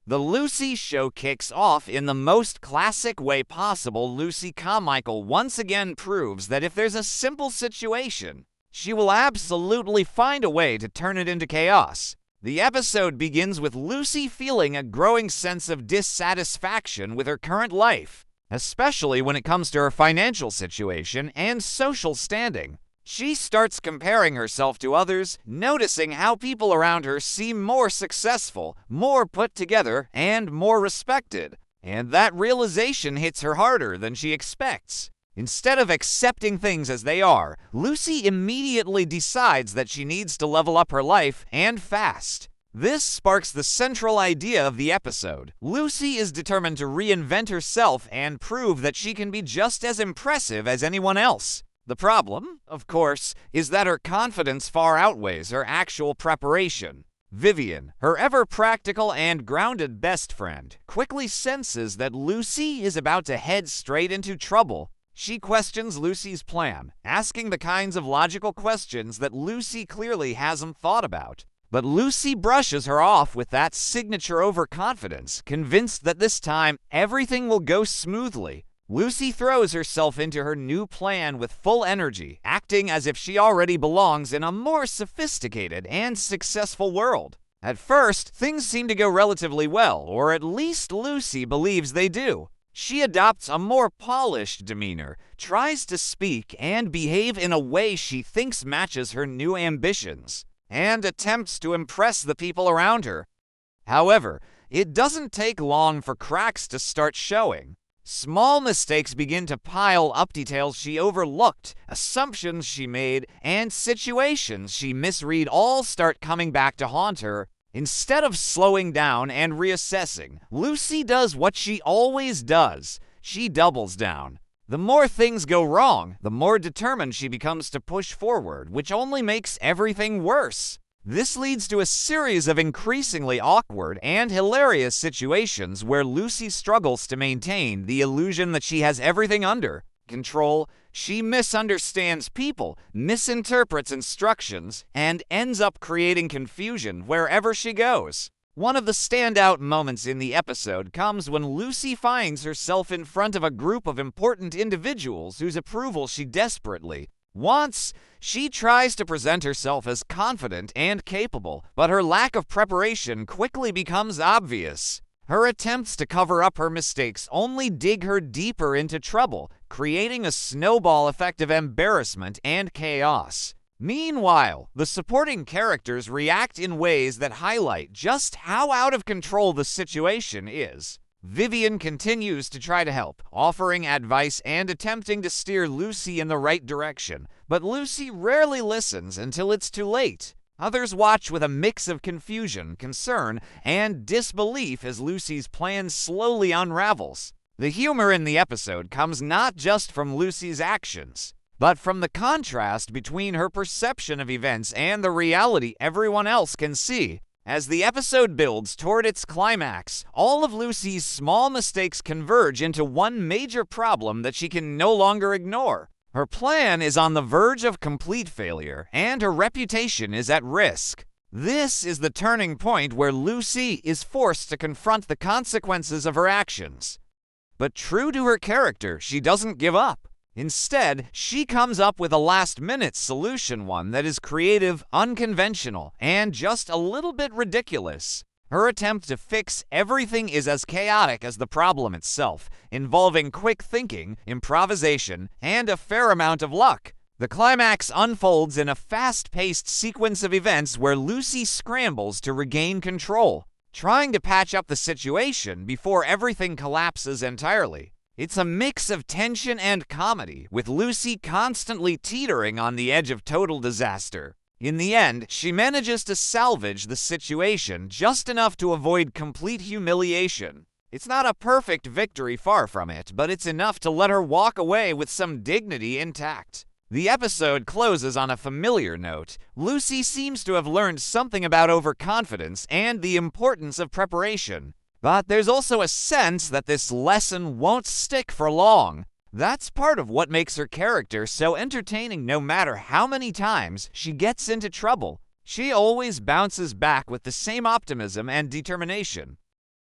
The Lucy show kicks off in the most classic way possible. Lucy Carmichael once again proves that if there's a simple situation, she will absolutely find a way to turn it into chaos. The episode begins with Lucy feeling a growing sense of dissatisfaction with her current life, especially when it comes to her financial situation and social standing. She starts comparing herself to others, noticing how people around her seem more successful, more put together, and more respected. And that realization hits her harder than she expects. Instead of accepting things as they are, Lucy immediately decides that she needs to level up her life, and fast. This sparks the central idea of the episode. Lucy is determined to reinvent herself and prove that she can be just as impressive as anyone else. The problem, of course, is that her confidence far outweighs her actual preparation. Vivian, her ever-practical and grounded best friend, quickly senses that Lucy is about to head straight into trouble. She questions Lucy's plan, asking the kinds of logical questions that Lucy clearly hasn't thought about. But Lucy brushes her off with that signature overconfidence, convinced that this time everything will go smoothly. Lucy throws herself into her new plan with full energy, acting as if she already belongs in a more sophisticated and successful world. At first, things seem to go relatively well, or at least Lucy believes they do. She adopts a more polished demeanor, tries to speak and behave in a way she thinks matches her new ambitions, and attempts to impress the people around her. However, it doesn't take long for cracks to start showing. Small mistakes begin to pile up. Details she overlooked, assumptions she made, and situations she misread all start coming back to haunt her. Instead of slowing down and reassessing, Lucy does what she always does. She doubles down. The more things go wrong, the more determined she becomes to push forward, which only makes everything worse. This leads to a series of increasingly awkward and hilarious situations where Lucy struggles to maintain the illusion that she has everything under control. She misunderstands people, misinterprets instructions, and ends up creating confusion wherever she goes. One of the standout moments in the episode comes when Lucy finds herself in front of a group of important individuals whose approval she desperately wants. She tries to present herself as confident and capable, but her lack of preparation quickly becomes obvious. Her attempts to cover up her mistakes only dig her deeper into trouble, creating a snowball effect of embarrassment and chaos. Meanwhile, the supporting characters react in ways that highlight just how out of control the situation is. Vivian continues to try to help, offering advice and attempting to steer Lucy in the right direction, but Lucy rarely listens until it's too late. Others watch with a mix of confusion, concern, and disbelief as Lucy's plan slowly unravels. The humor in the episode comes not just from Lucy's actions, but from the contrast between her perception of events and the reality everyone else can see. As the episode builds toward its climax, all of Lucy's small mistakes converge into one major problem that she can no longer ignore. Her plan is on the verge of complete failure, and her reputation is at risk. This is the turning point where Lucy is forced to confront the consequences of her actions. But true to her character, she doesn't give up. Instead, she comes up with a last-minute solution, one that is creative, unconventional, and just a little bit ridiculous. Her attempt to fix everything is as chaotic as the problem itself, involving quick thinking, improvisation, and a fair amount of luck. The climax unfolds in a fast-paced sequence of events where Lucy scrambles to regain control, trying to patch up the situation before everything collapses entirely. It's a mix of tension and comedy, with Lucy constantly teetering on the edge of total disaster. In the end, she manages to salvage the situation just enough to avoid complete humiliation. It's not a perfect victory, far from it, but it's enough to let her walk away with some dignity intact. The episode closes on a familiar note. Lucy seems to have learned something about overconfidence and the importance of preparation. But there's also a sense that this lesson won't stick for long. That's part of what makes her character so entertaining. No matter how many times she gets into trouble, she always bounces back with the same optimism and determination.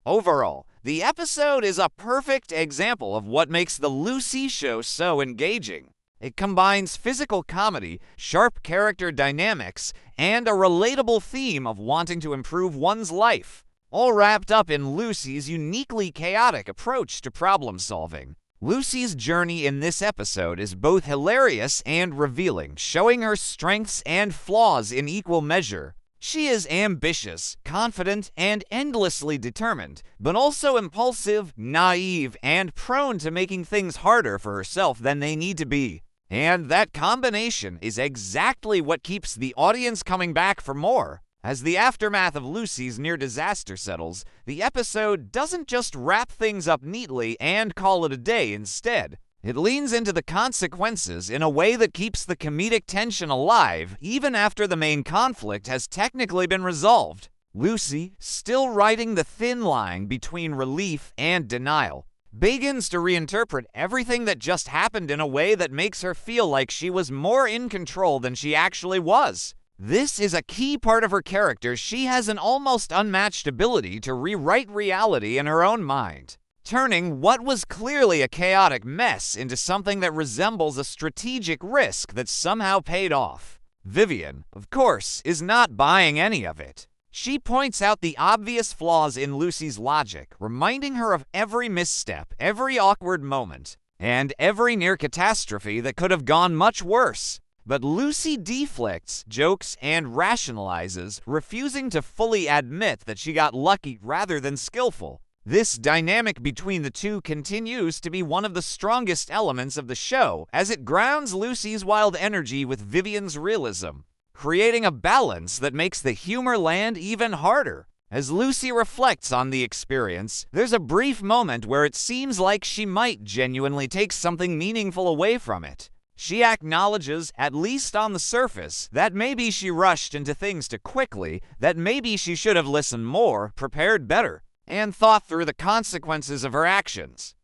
Overall, the episode is a perfect example of what makes the Lucy Show so engaging. It combines physical comedy, sharp character dynamics, and a relatable theme of wanting to improve one's life, all wrapped up in Lucy's uniquely chaotic approach to problem solving. Lucy's journey in this episode is both hilarious and revealing, showing her strengths and flaws in equal measure. She is ambitious, confident, and endlessly determined, but also impulsive, naive, and prone to making things harder for herself than they need to be. And that combination is exactly what keeps the audience coming back for more. As the aftermath of Lucy's near disaster settles, the episode doesn't just wrap things up neatly and call it a day instead. It leans into the consequences in a way that keeps the comedic tension alive even after the main conflict has technically been resolved. Lucy, still riding the thin line between relief and denial, begins to reinterpret everything that just happened in a way that makes her feel like she was more in control than she actually was. This is a key part of her character. She has an almost unmatched ability to rewrite reality in her own mind, turning what was clearly a chaotic mess into something that resembles a strategic risk that somehow paid off. Vivian, of course, is not buying any of it. She points out the obvious flaws in Lucy's logic, reminding her of every misstep, every awkward moment, and every near catastrophe that could have gone much worse. But Lucy deflects, jokes, and rationalizes, refusing to fully admit that she got lucky rather than skillful. This dynamic between the two continues to be one of the strongest elements of the show, as it grounds Lucy's wild energy with Vivian's realism, creating a balance that makes the humor land even harder. As Lucy reflects on the experience, there's a brief moment where it seems like she might genuinely take something meaningful away from it. She acknowledges, at least on the surface, that maybe she rushed into things too quickly, that maybe she should have listened more, prepared better, and thought through the consequences of her actions.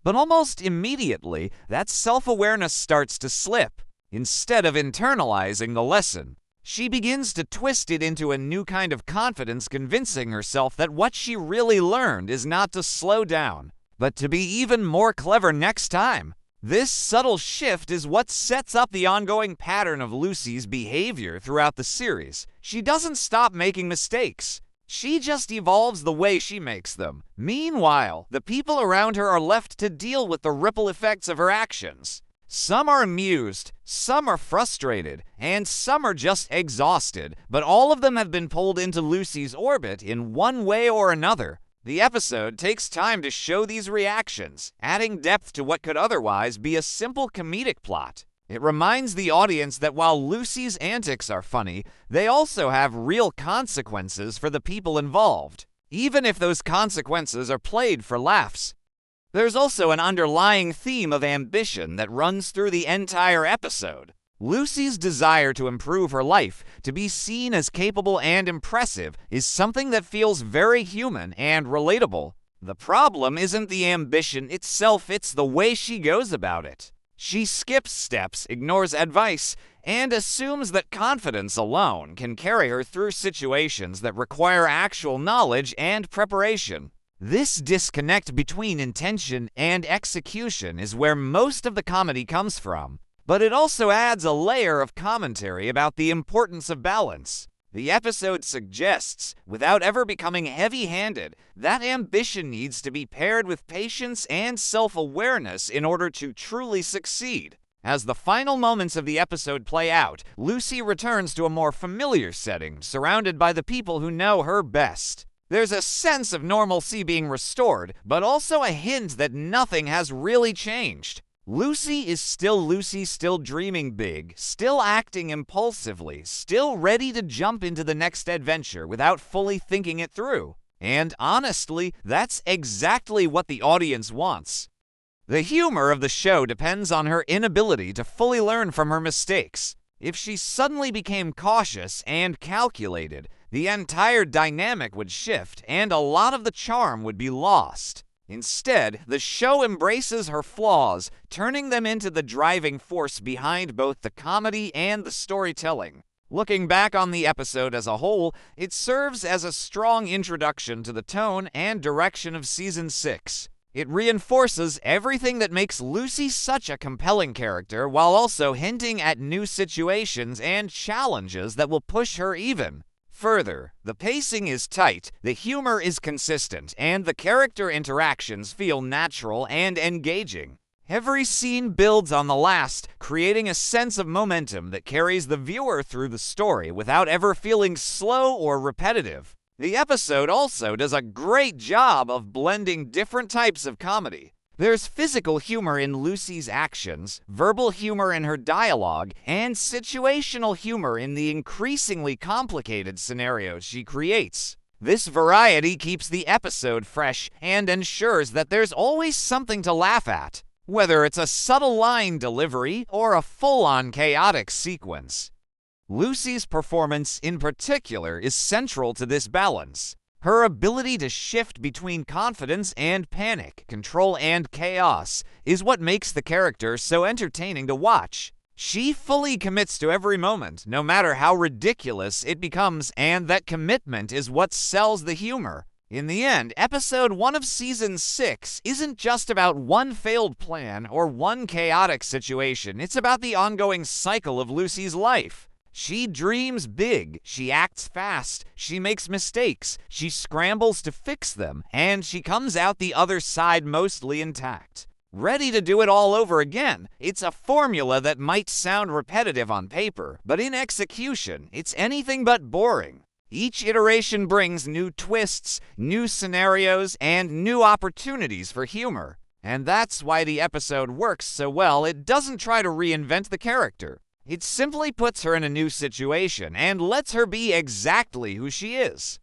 But almost immediately, that self-awareness starts to slip. Instead of internalizing the lesson, she begins to twist it into a new kind of confidence, convincing herself that what she really learned is not to slow down, but to be even more clever next time. This subtle shift is what sets up the ongoing pattern of Lucy's behavior throughout the series. She doesn't stop making mistakes. She just evolves the way she makes them. Meanwhile, the people around her are left to deal with the ripple effects of her actions. Some are amused, some are frustrated, and some are just exhausted, but all of them have been pulled into Lucy's orbit in one way or another. The episode takes time to show these reactions, adding depth to what could otherwise be a simple comedic plot. It reminds the audience that while Lucy's antics are funny, they also have real consequences for the people involved, even if those consequences are played for laughs. There's also an underlying theme of ambition that runs through the entire episode. Lucy's desire to improve her life, to be seen as capable and impressive, is something that feels very human and relatable. The problem isn't the ambition itself, it's the way she goes about it. She skips steps, ignores advice, and assumes that confidence alone can carry her through situations that require actual knowledge and preparation. This disconnect between intention and execution is where most of the comedy comes from. But it also adds a layer of commentary about the importance of balance. The episode suggests, without ever becoming heavy-handed, that ambition needs to be paired with patience and self-awareness in order to truly succeed. As the final moments of the episode play out, Lucy returns to a more familiar setting, surrounded by the people who know her best. There's a sense of normalcy being restored, but also a hint that nothing has really changed. Lucy is still Lucy, still dreaming big, still acting impulsively, still ready to jump into the next adventure without fully thinking it through. And honestly, that's exactly what the audience wants. The humor of the show depends on her inability to fully learn from her mistakes. If she suddenly became cautious and calculated, the entire dynamic would shift and a lot of the charm would be lost. Instead, the show embraces her flaws, turning them into the driving force behind both the comedy and the storytelling. Looking back on the episode as a whole, it serves as a strong introduction to the tone and direction of Season 6. It reinforces everything that makes Lucy such a compelling character while also hinting at new situations and challenges that will push her even further. The pacing is tight, the humor is consistent, and the character interactions feel natural and engaging. Every scene builds on the last, creating a sense of momentum that carries the viewer through the story without ever feeling slow or repetitive. The episode also does a great job of blending different types of comedy. There's physical humor in Lucy's actions, verbal humor in her dialogue, and situational humor in the increasingly complicated scenarios she creates. This variety keeps the episode fresh and ensures that there's always something to laugh at, whether it's a subtle line delivery or a full-on chaotic sequence. Lucy's performance in particular is central to this balance. Her ability to shift between confidence and panic, control and chaos, is what makes the character so entertaining to watch. She fully commits to every moment, no matter how ridiculous it becomes, and that commitment is what sells the humor. In the end, Episode 1 of Season 6 isn't just about one failed plan or one chaotic situation, it's about the ongoing cycle of Lucy's life. She dreams big, she acts fast, she makes mistakes, she scrambles to fix them, and she comes out the other side mostly intact. Ready to do it all over again. It's a formula that might sound repetitive on paper, but in execution, it's anything but boring. Each iteration brings new twists, new scenarios, and new opportunities for humor. And that's why the episode works so well. It doesn't try to reinvent the character. It simply puts her in a new situation and lets her be exactly who she is.